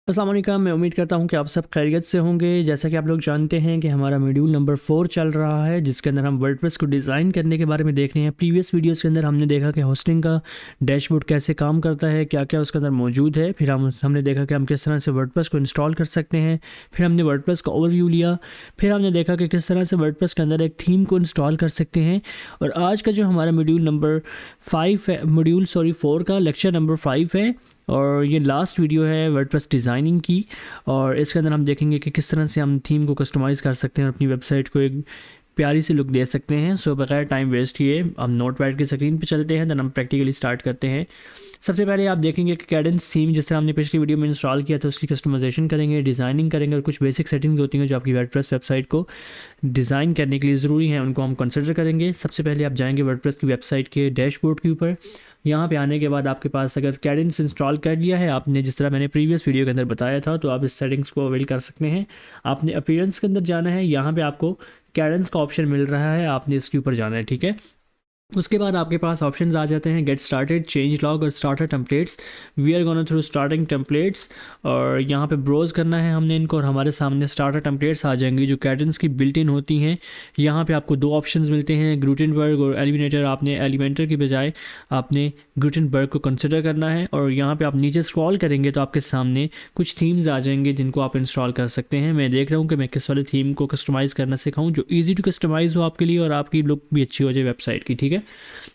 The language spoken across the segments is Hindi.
अस्सलाम वालेकुम। मैं उम्मीद करता हूँ कि आप सब खैरियत से होंगे। जैसा कि आप लोग जानते हैं कि हमारा मॉड्यूल नंबर 4 चल रहा है, जिसके अंदर हम वर्डप्रेस को डिज़ाइन करने के बारे में देख रहे हैं। प्रीवियस वीडियोस के अंदर हमने देखा कि होस्टिंग का डैशबोर्ड कैसे काम करता है, क्या क्या उसके अंदर मौजूद है। फिर हमने देखा कि हम किस तरह से वर्डप्रेस को इंस्टॉल कर सकते हैं। फिर हमने वर्डप्रेस का ओवरव्यू लिया। फिर हमने देखा कि किस तरह से वर्डप्रेस के अंदर एक थीम को इंस्टॉल कर सकते हैं। और आज का जो हमारा मॉड्यूल नंबर 5 है, मॉड्यूल 4 का लेक्चर नंबर 5 है, और ये लास्ट वीडियो है वर्डप्रेस डिज़ाइनिंग की। और इसके अंदर हम देखेंगे कि किस तरह से हम थीम को कस्टमाइज़ कर सकते हैं और अपनी वेबसाइट को एक प्यारी सी लुक दे सकते हैं। सो बगैर टाइम वेस्ट किए हम नोटपैड की स्क्रीन पे चलते हैं, देन हम प्रैक्टिकली स्टार्ट करते हैं। सबसे पहले आप देखेंगे कि कैडेंस थीम जिस तरह हमने पिछली वीडियो में इंस्टॉल किया था, उसकी कस्टमाइजेशन करेंगे, डिज़ाइनिंग करेंगे, और कुछ बेसिक सेटिंग्स होती हैं जो आपकी वर्डप्रेस वेबसाइट को डिज़ाइन करने के लिए ज़रूरी हैं, उनको हम कंसिडर करेंगे। सबसे पहले आप जाएंगे वर्डप्रेस की वेबसाइट के डैशबोर्ड के ऊपर। यहाँ पे आने के बाद आपके पास अगर कैडेंस इंस्टॉल कर लिया है आपने, जिस तरह मैंने प्रीवियस वीडियो के अंदर बताया था, तो आप इस सेटिंग्स को अवेल कर सकते हैं। आपने अपीयरेंस के अंदर जाना है, यहाँ पे आपको कैडेंस का ऑप्शन मिल रहा है, आपने इसके ऊपर जाना है, ठीक है। उसके बाद आपके पास ऑप्शंस आ जाते हैं, गेट स्टार्टेड, चेंज लॉग और starter templates. We are gonna through starting templates, और यहाँ पे ब्रोज करना है हमने इनको, और हमारे सामने स्टार्टर टेम्पलेट्स आ जाएंगी जो कैडेंस की बिल्ट इन होती हैं। यहाँ पे आपको दो ऑप्शंस मिलते हैं, गुटेनबर्ग और एलिमिनेटर। आपने एलिमेंटर की बजाय आपने गुटेनबर्ग को कंसिडर करना है। और यहाँ पे आप नीचे स्क्रॉल करेंगे तो आपके सामने कुछ थीम्स आ जाएंगे जिनको आप इंस्टॉल कर सकते हैं। मैं देख रहा हूँ कि मैं किस वाले थीम को कस्टमाइज़ करना सिखाऊँ जो ईजी टू कस्टमाइज़ हो आपके लिए और आपकी लुक भी अच्छी हो जाए वेबसाइट की, ठीक है।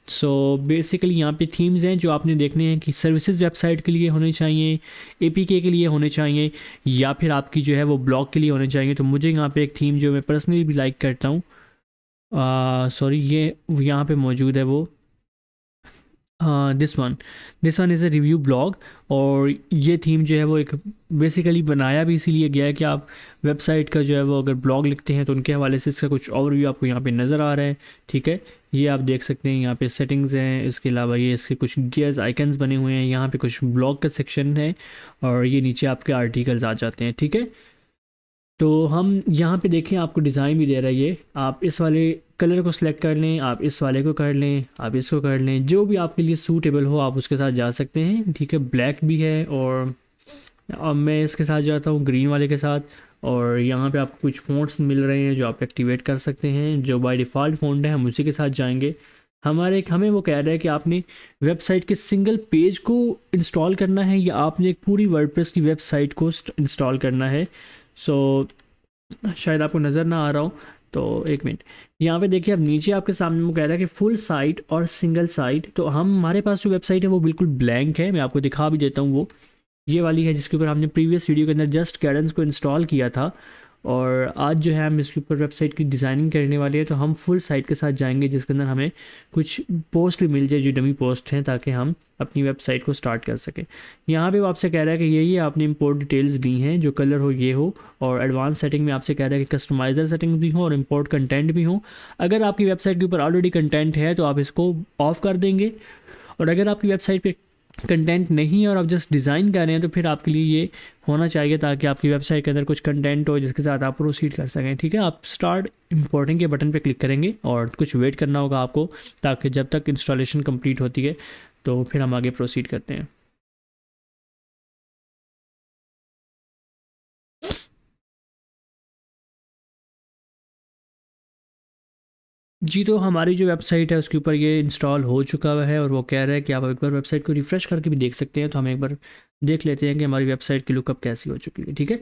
सो बेसिकली यहाँ पे थीम्स हैं जो आपने देखने हैं कि सर्विसेज वेबसाइट के लिए होने चाहिए, एपीके के लिए होने चाहिए, या फिर आपकी जो है वो ब्लॉग के लिए होने चाहिए। तो मुझे यहाँ पे एक थीम जो मैं पर्सनली भी लाइक करता हूँ, सॉरी, ये यहाँ पे मौजूद है वो, this one is a review blog. और ये थीम जो है वो एक बेसिकली बनाया भी इसीलिए गया है कि आप वेबसाइट का जो है वो अगर ब्लॉग लिखते हैं तो उनके हवाले से इसका कुछ ओवरव्यू आपको यहाँ पे नज़र आ रहा है, ठीक है। ये आप देख सकते हैं, यहाँ पे सेटिंग्स हैं, इसके अलावा ये इसके कुछ गियर्स आइकन्स बने हुए हैं, यहाँ पे कुछ ब्लॉग का सेक्शन है, और ये नीचे आपके आर्टिकल्स आ जाते हैं, ठीक है। तो हम यहाँ पे देखें, आपको डिज़ाइन भी दे रहा है ये। आप इस वाले कलर को सिलेक्ट कर लें, आप इस वाले को कर लें, आप इसको कर लें, जो भी आपके लिए सूटेबल हो आप उसके साथ जा सकते हैं, ठीक है। ब्लैक भी है, और अब मैं इसके साथ जाता हूँ ग्रीन वाले के साथ। और यहाँ पे आपको कुछ फ़ॉन्ट्स मिल रहे हैं जो आप एक्टिवेट कर सकते हैं, जो बाय डिफ़ॉल्ट फ़ॉन्ट है, हम उसी के साथ जाएंगे। हमें वो कह रहा है कि आपने वेबसाइट के सिंगल पेज को इंस्टॉल करना है या आपने एक पूरी वर्डप्रेस की वेबसाइट को इंस्टॉल करना है। सो शायद आपको नज़र ना आ रहा हो, तो एक मिनट। यहाँ पे देखिए, अब नीचे आपके सामने वो कह रहा है कि फुल साइट और सिंगल साइट। तो हमारे पास जो वेबसाइट है वो बिल्कुल ब्लैंक है, मैं आपको दिखा भी देता हूँ। वो ये वाली है जिसके ऊपर हमने प्रीवियस वीडियो के अंदर जस्ट कैडेंस को इंस्टॉल किया था। और आज जो है हम इसके ऊपर वेबसाइट की डिज़ाइनिंग करने वाले हैं, तो हम फुल साइट के साथ जाएंगे जिसके अंदर हमें कुछ पोस्ट भी मिल जाए जो डमी पोस्ट हैं, ताकि हम अपनी वेबसाइट को स्टार्ट कर सकें। यहाँ पे वो आपसे कह रहा है कि ये आपने इंपोर्ट डिटेल्स दी हैं, जो कलर हो ये हो, और एडवांस सेटिंग में आपसे कह रहा है कि कस्टमाइज़र सेटिंग भी हो और इंपोर्ट कंटेंट भी हो। अगर आपकी वेबसाइट के ऊपर ऑलरेडी कंटेंट है तो आप इसको ऑफ़ कर देंगे, और अगर आपकी वेबसाइट पे कंटेंट नहीं है और आप जस्ट डिज़ाइन कर रहे हैं तो फिर आपके लिए ये होना चाहिए, ताकि आपकी वेबसाइट के अंदर कुछ कंटेंट हो जिसके साथ आप प्रोसीड कर सकें, ठीक है। आप स्टार्ट इंपोर्टिंग के बटन पे क्लिक करेंगे और कुछ वेट करना होगा आपको, ताकि जब तक इंस्टॉलेशन कंप्लीट होती है तो फिर हम आगे प्रोसीड करते हैं। जी, तो हमारी जो वेबसाइट है उसके ऊपर ये इंस्टॉल हो चुका हुआ है, और वो कह रहा है कि आप एक बार वेबसाइट को रिफ़्रेश करके भी देख सकते हैं। तो हम एक बार देख लेते हैं कि हमारी वेबसाइट की लुकअप कैसी हो चुकी है, ठीक है।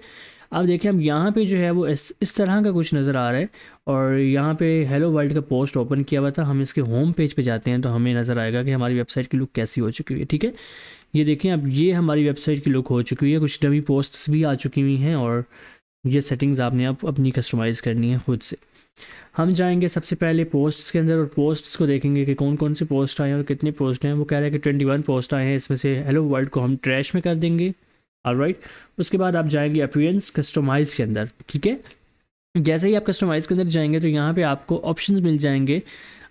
अब देखिए, हम यहाँ पे जो है वो इस तरह का कुछ नज़र आ रहा है, और यहाँ पे हेलो वर्ल्ड का पोस्ट ओपन किया हुआ था। हम इसके होम पेज पे जाते हैं तो हमें नज़र आएगा कि हमारी वेबसाइट की लुक कैसी हो चुकी है, ठीक है। ये देखिए, अब ये हमारी वेबसाइट की लुक हो चुकी है, कुछ डमी पोस्ट्स भी आ चुकी हुई हैं, और ये सेटिंग्स आपने आप अपनी कस्टमाइज़ करनी है खुद से। हम जाएंगे सबसे पहले पोस्ट्स के अंदर, और पोस्ट्स को देखेंगे कि कौन कौन से पोस्ट आए हैं और कितने पोस्ट हैं। वो कह रहा है कि 21 पोस्ट आए हैं, इसमें से हेलो वर्ल्ड को हम ट्रैश में कर देंगे, ऑलराइट। उसके बाद आप जाएंगे अपीयरेंस कस्टमाइज़ के अंदर, ठीक है। जैसे ही आप कस्टमाइज़ के अंदर जाएंगे तो यहाँ पे आपको ऑप्शंस मिल जाएंगे,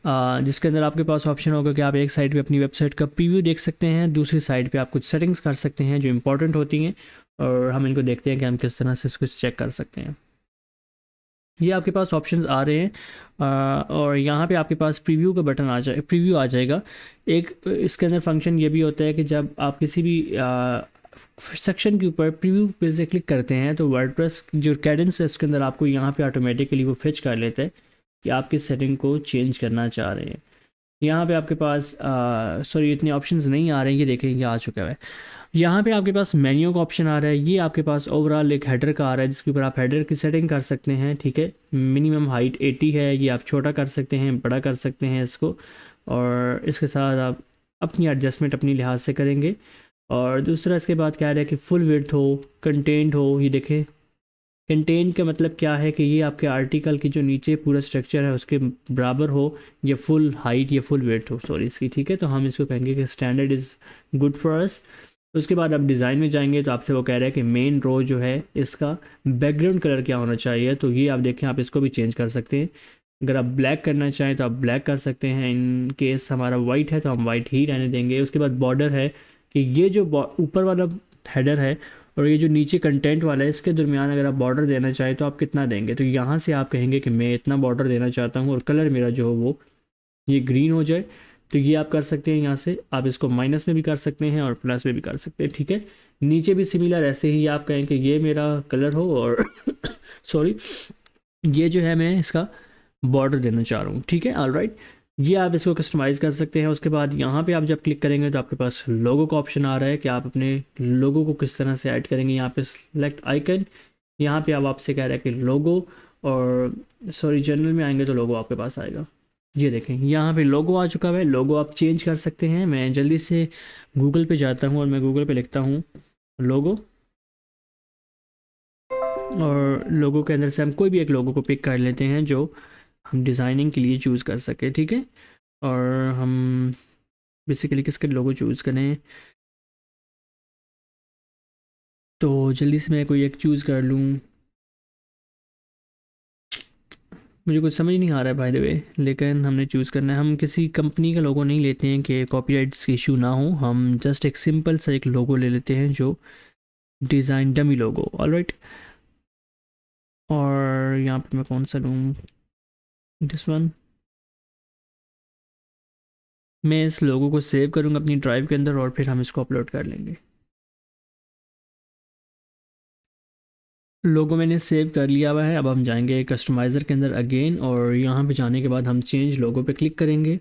जिसके अंदर आपके पास ऑप्शन होगा कि आप एक साइड पे अपनी वेबसाइट का प्रीव्यू देख सकते हैं, दूसरी साइड पे आप कुछ सेटिंग्स कर सकते हैं जो इंपॉर्टेंट होती हैं, और हम इनको देखते हैं कि हम किस तरह से इसको चेक कर सकते हैं। ये आपके पास ऑप्शंस आ रहे हैं, और यहाँ पे आपके पास प्रीव्यू का बटन आ जाए, प्रीव्यू आ जाएगा। एक इसके अंदर फंक्शन ये भी होता है कि जब आप किसी भी सेक्शन के ऊपर प्रीव्यू पे से क्लिक करते हैं तो वर्डप्रेस जो कैडेंस है उसके अंदर आपको यहाँ पे ऑटोमेटिकली वो फिच कर लेता है कि आप किस सेटिंग को चेंज करना चाह रहे हैं। यहाँ पे आपके पास सॉरी इतने ऑप्शंस नहीं आ रहे हैं, ये देखें ये आ चुका है। यहाँ पे आपके पास मेन्यू का ऑप्शन आ रहा है, ये आपके पास ओवरऑल एक हेडर का आ रहा है जिसके ऊपर आप हेडर की सेटिंग कर सकते हैं। ठीक है, मिनिमम हाइट 80 है, ये आप छोटा कर सकते हैं बड़ा कर सकते हैं इसको, और इसके साथ आप अपनी एडजस्टमेंट अपनी लिहाज से करेंगे। और दूसरा इसके बाद क्या है कि फुल विड्थ हो, कंटेंट हो, ये देखें कंटेंट का मतलब क्या है कि ये आपके आर्टिकल की जो नीचे पूरा स्ट्रक्चर है उसके बराबर हो, ये फुल हाइट या फुल विड्थ हो सॉरी इसकी। ठीक है, तो हम इसको कहेंगे कि standard is good for us. उसके बाद आप डिज़ाइन में जाएंगे तो आपसे वो कह रहा है कि मेन रो जो है इसका बैकग्राउंड कलर क्या होना चाहिए, तो ये आप देखें आप इसको भी चेंज कर सकते हैं। अगर आप ब्लैक करना चाहें तो आप ब्लैक कर सकते हैं, इन केस हमारा वाइट है तो हम वाइट ही रहने देंगे। उसके बाद बॉर्डर है कि ये जो ऊपर वाला हेडर है और ये जो नीचे कंटेंट वाला है इसके दरमियान अगर आप बॉर्डर देना चाहें तो आप कितना देंगे, तो यहाँ से आप कहेंगे कि मैं इतना बॉर्डर देना चाहता हूँ और कलर मेरा जो हो वो ये ग्रीन हो जाए। तो ये आप कर सकते हैं, यहाँ से आप इसको माइनस में भी कर सकते हैं और प्लस में भी कर सकते हैं। ठीक है, नीचे भी सिमिलर ऐसे ही आप कहें कि ये मेरा कलर हो और सॉरी ये जो है मैं इसका बॉर्डर देना चाह रहा हूँ। ठीक है, ऑलराइट, ये आप इसको कस्टमाइज़ कर सकते हैं। उसके बाद यहाँ पे आप जब क्लिक करेंगे तो आपके पास लोगो का ऑप्शन आ रहा है कि आप अपने लोगो को किस तरह से ऐड करेंगे। यहाँ पे सेलेक्ट आइकन, यहाँ पे अब आपसे कह रहा है कि लोगो, और सॉरी जनरल में आएंगे तो लोगो आपके पास आएगा। ये देखें यहाँ पे लोगो आ चुका है, लोगो आप चेंज कर सकते हैं। मैं जल्दी से गूगल पे जाता हूँ और मैं गूगल पे लिखता हूँ लोगो, और लोगो के अंदर से हम कोई भी एक लोगो को पिक कर लेते हैं जो हम डिज़ाइनिंग के लिए चूज़ कर सके। ठीक है, और हम बेसिकली किसके लोगो चूज़ करें, तो जल्दी से मैं कोई एक चूज़ कर लूँ। मुझे कुछ समझ नहीं आ रहा है बाय द वे, लेकिन हमने चूज़ करना है। हम किसी कंपनी का लोगो नहीं लेते हैं कि कॉपीराइट्स की इशू ना हो, हम जस्ट एक सिंपल सा एक लोगो ले लेते हैं जो डिज़ाइन डमी लोगो। ऑलराइट, और यहाँ पे मैं कौन सा लूँ, दिस वन। मैं इस लोगो को सेव करूँगा अपनी ड्राइव के अंदर और फिर हम इसको अपलोड कर लेंगे। लोगो मैंने सेव कर लिया हुआ है। अब हम जाएंगे कस्टमाइज़र के अंदर अगेन, और यहाँ पे जाने के बाद हम चेंज लोगो पे क्लिक करेंगे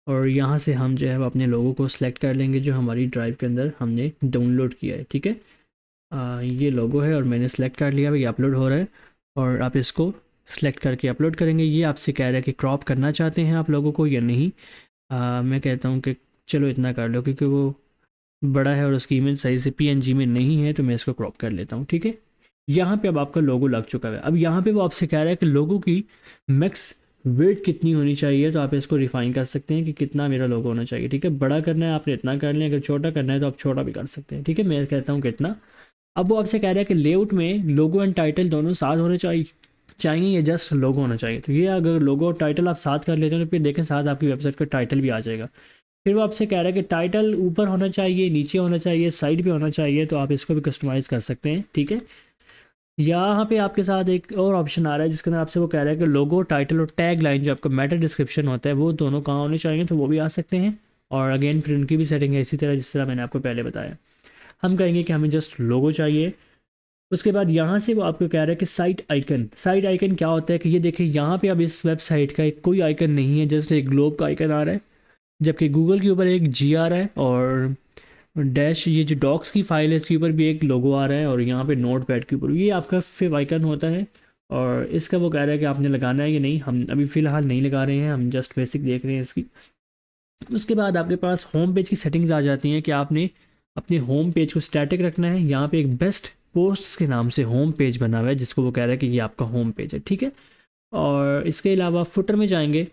और यहाँ से हम जो है अपने लोगो को सिलेक्ट कर लेंगे जो हमारी ड्राइव के अंदर हमने डाउनलोड किया है। ठीक है, ये लोगो है और मैंने सेलेक्ट कर लिया है, ये अपलोड हो रहा है और आप इसको सेलेक्ट करके अपलोड करेंगे। ये आपसे कह रहा है कि क्रॉप करना चाहते हैं आप लोगों को या नहीं। मैं कहता हूँ कि चलो इतना कर लो, क्योंकि वो बड़ा है और उसकी इमेज सही से पीएनजी में नहीं है, तो मैं इसको क्रॉप कर लेता हूँ। ठीक है, यहाँ पे अब आपका लोगो लग चुका है। अब यहाँ पे वो आपसे कह रहा है कि लोगो की मैक्स वेट कितनी होनी चाहिए, तो आप इसको रिफाइन कर सकते हैं कि कितना मेरा लोगो होना चाहिए। ठीक है, बड़ा करना है आपने इतना कर लें, अगर छोटा करना है तो आप छोटा भी कर सकते हैं। ठीक है, मैं कहता हूँ कितना। अब वो आपसे कह रहा है कि लेआउट में लोगो एंड टाइटल दोनों साथ होने चाहिए या जस्ट लोगो होना चाहिए। तो ये अगर लोगो और टाइटल आप साथ कर लेते हैं तो फिर देखें साथ आपकी वेबसाइट का टाइटल भी आ जाएगा। फिर वो आपसे कह रहा है कि टाइटल ऊपर होना चाहिए, नीचे होना चाहिए, साइड पे होना चाहिए, तो आप इसको भी कस्टमाइज़ कर सकते हैं। ठीक है, यहाँ पे आपके साथ एक और ऑप्शन आ रहा है जिसके अंदर आपसे वो कह रहा है कि लोगो टाइटल और टैग लाइन जो आपका मेटा डिस्क्रिप्शन होता है वो दोनों कहाँ होने चाहिए, तो वो भी आ सकते हैं। और अगेन फिर उनकी भी सेटिंग है इसी तरह जिस तरह मैंने आपको पहले बताया। हम कहेंगे कि हमें जस्ट लोगो चाहिए। उसके बाद यहाँ से वो आपको कह रहा है कि साइट आइकन क्या होता है कि ये देखिए यहाँ पे अब इस वेबसाइट का एक कोई आइकन नहीं है, जस्ट एक ग्लोब का आइकन आ रहा है, जबकि गूगल के ऊपर एक जी आ रहा है और डैश ये जो डॉक्स की फाइल है इसके ऊपर भी एक लोगो आ रहा है और यहाँ पे नोट पैड के ऊपर ये आपका फेव आइकन होता है। और इसका वो कह रहा है कि आपने लगाना है कि नहीं, हम अभी फ़िलहाल नहीं लगा रहे हैं, हम जस्ट बेसिक देख रहे हैं इसकी। उसके बाद आपके पास होम पेज की सेटिंग्स आ जाती हैं कि आपने अपने होम पेज को स्टैटिक रखना है। यहाँ पे एक बेस्ट पोस्ट्स के नाम से होम पेज बना हुआ है जिसको वो कह रहा है कि ये आपका होम पेज है। ठीक है, और इसके अलावा फुटर में जाएंगे,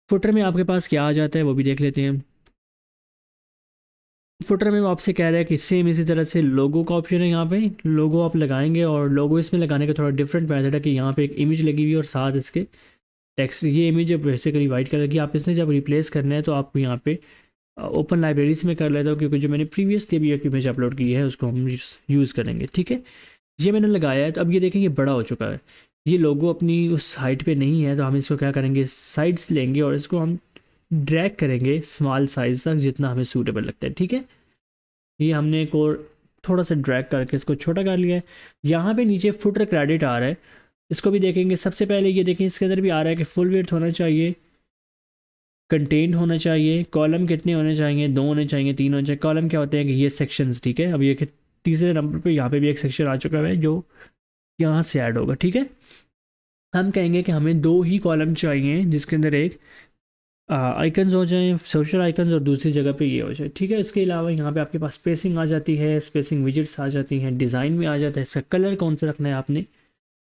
फुटर में आपके पास क्या आ जाता है वो भी देख लेते हैं। फुटर में वो आपसे कह रहा है कि सेम इसी तरह से लोगो का ऑप्शन है, यहाँ पे लोगो आप लगाएंगे और लोगो इसमें लगाने का थोड़ा डिफरेंट मेथड है कि यहाँ पे एक इमेज लगी हुई है और साथ इसके टेक्स्ट। ये इमेज है बेसिकली वाइट कलर की, आप इसने जब रिप्लेस करना है तो आप यहाँ पे ओपन लाइब्रेरीज में कर लेता हूँ, क्योंकि जो मैंने प्रीवियसली भी एक इमेज अपलोड की है उसको हम यूज़ करेंगे। ठीक है, ये मैंने लगाया है। तो अब ये देखें ये बड़ा हो चुका है, ये लोगो अपनी उस हाइट पे नहीं है, तो हम इसको क्या करेंगे साइड से लेंगे और इसको हम ड्रैग करेंगे स्मॉल साइज तक जितना हमें सूटेबल लगता है। ठीक है, ये हमने एक और थोड़ा सा ड्रैग करके इसको छोटा कर लिया है। यहाँ पे नीचे फुटर क्रेडिट आ रहा है, इसको भी देखेंगे। सबसे पहले ये देखें, इसके अंदर भी आ रहा है कि फुल विड्थ होना चाहिए, कंटेंट होना चाहिए, कॉलम कितने होने चाहिए, 2 होने चाहिए, 3 होने चाहिए। कॉलम क्या होते हैं कि ये सेक्शंस, ठीक है। अब ये कि तीसरे नंबर पे यहाँ पे भी एक सेक्शन आ चुका है जो यहाँ से ऐड होगा, ठीक है। हम कहेंगे कि हमें 2 ही कॉलम चाहिए जिसके अंदर एक आइकन्स हो जाएं, सोशल आइकन्स, और दूसरी जगह पे ये हो जाए, ठीक है। इसके अलावा यहाँ पे आपके पास स्पेसिंग आ जाती है, स्पेसिंग विजिट्स आ जाती हैं, डिज़ाइन में आ जाता है, इसका कलर कौन सा रखना है आपने।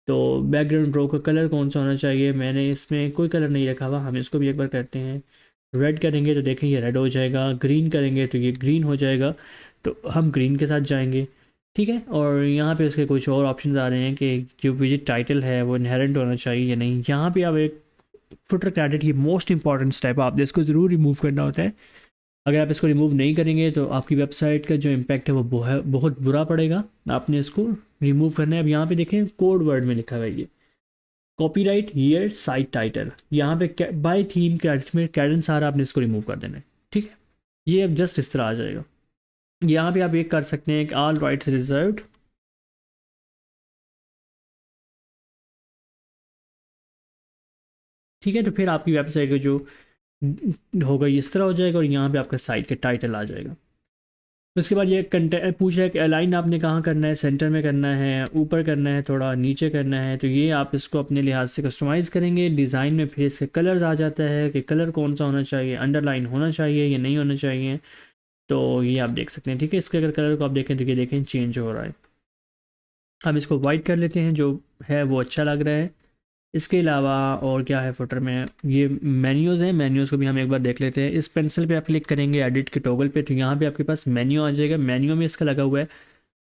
तो बैकग्राउंड रो का कलर कौन सा होना चाहिए, मैंने इसमें कोई कलर नहीं रखा हुआ, हम इसको भी एक बार करते हैं। रेड करेंगे तो देखें ये रेड हो जाएगा, ग्रीन करेंगे तो ये ग्रीन हो जाएगा, तो हम ग्रीन के साथ जाएंगे, ठीक है। और यहाँ पे उसके कुछ और ऑप्शंस आ रहे हैं कि जो विजिट टाइटल है वो इनहेरेंट होना चाहिए या नहीं। यहाँ पे आप एक फुटर क्रेडिट, ये मोस्ट इंपॉर्टेंट स्टेप है, आपने इसको ज़रूर रिमूव करना होता है। अगर आप इसको रिमूव नहीं करेंगे तो आपकी वेबसाइट का जो इम्पैक्ट है वो बहुत बुरा पड़ेगा। आपने इसको रिमूव करना है। अब यहाँ पे देखें कोड वर्ड में लिखा हुआ है ये कॉपीराइट ईयर साइट टाइटल, यहाँ पे बाय थीम में कैडेंस आ रहा है, आपने इसको रिमूव कर देना है, ठीक है। ये अब जस्ट इस तरह आ जाएगा। यहाँ पे आप एक कर सकते हैं कि ऑल राइट्स रिजर्व्ड, ठीक है। तो फिर आपकी वेबसाइट का जो होगा ये इस तरह हो जाएगा, और यहाँ पे आपका साइट का टाइटल आ जाएगा। उसके बाद ये कंटेंट पूछ रहा है कि अलाइन आपने कहाँ करना है, सेंटर में करना है, ऊपर करना है, थोड़ा नीचे करना है। तो ये आप इसको अपने लिहाज से कस्टमाइज़ करेंगे। डिज़ाइन में फिर इसके कलर्स आ जाता है कि कलर कौन सा होना चाहिए, अंडरलाइन होना चाहिए या नहीं होना चाहिए। तो ये आप देख सकते हैं, ठीक है। इसके अगर कलर को आप देखें तो ये देखें चेंज हो रहा है। हम इसको वाइट कर लेते हैं, जो है वो अच्छा लग रहा है। इसके अलावा और क्या है फुटर में, ये मेन्यूज़ हैं, मेन्यूज़ को भी हम एक बार देख लेते हैं। इस पेंसिल पे आप क्लिक करेंगे एडिट के टॉगल पे, तो यहाँ पे आपके पास मेन्यू आ जाएगा। मेन्यू में इसका लगा हुआ है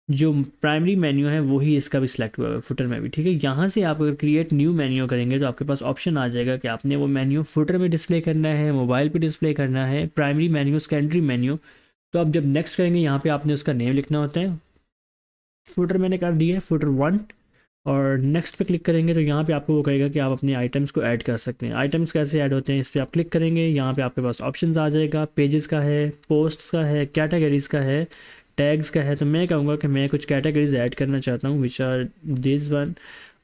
जो प्राइमरी मेन्यू है वही इसका भी सिलेक्ट हुआ है फुटर में भी, ठीक है। यहाँ से आप अगर क्रिएट न्यू मेन्यू करेंगे तो आपके पास ऑप्शन आ जाएगा कि आपने वो मेन्यू फुटर में डिस्प्ले करना है, मोबाइल पे डिस्प्ले करना है, प्राइमरी मेन्यू, सेकेंडरी मेन्यू। तो आप जब नेक्स्ट करेंगे यहाँ पे आपने उसका नेम लिखना होता है। फुटर मैंने कर दिया है फुटर 1, और नेक्स्ट पे क्लिक करेंगे तो यहाँ पे आपको वो कहेगा कि आप अपने आइटम्स को ऐड कर सकते हैं। आइटम्स कैसे ऐड होते हैं, इस पर आप क्लिक करेंगे, यहाँ पे आपके पास ऑप्शंस आ जाएगा, पेजेस का है, पोस्ट्स का है, कैटेगरीज़ का है, टैग्स का है। तो मैं कहूँगा कि मैं कुछ कैटेगरीज ऐड करना चाहता हूँ, विच आर दिस वन,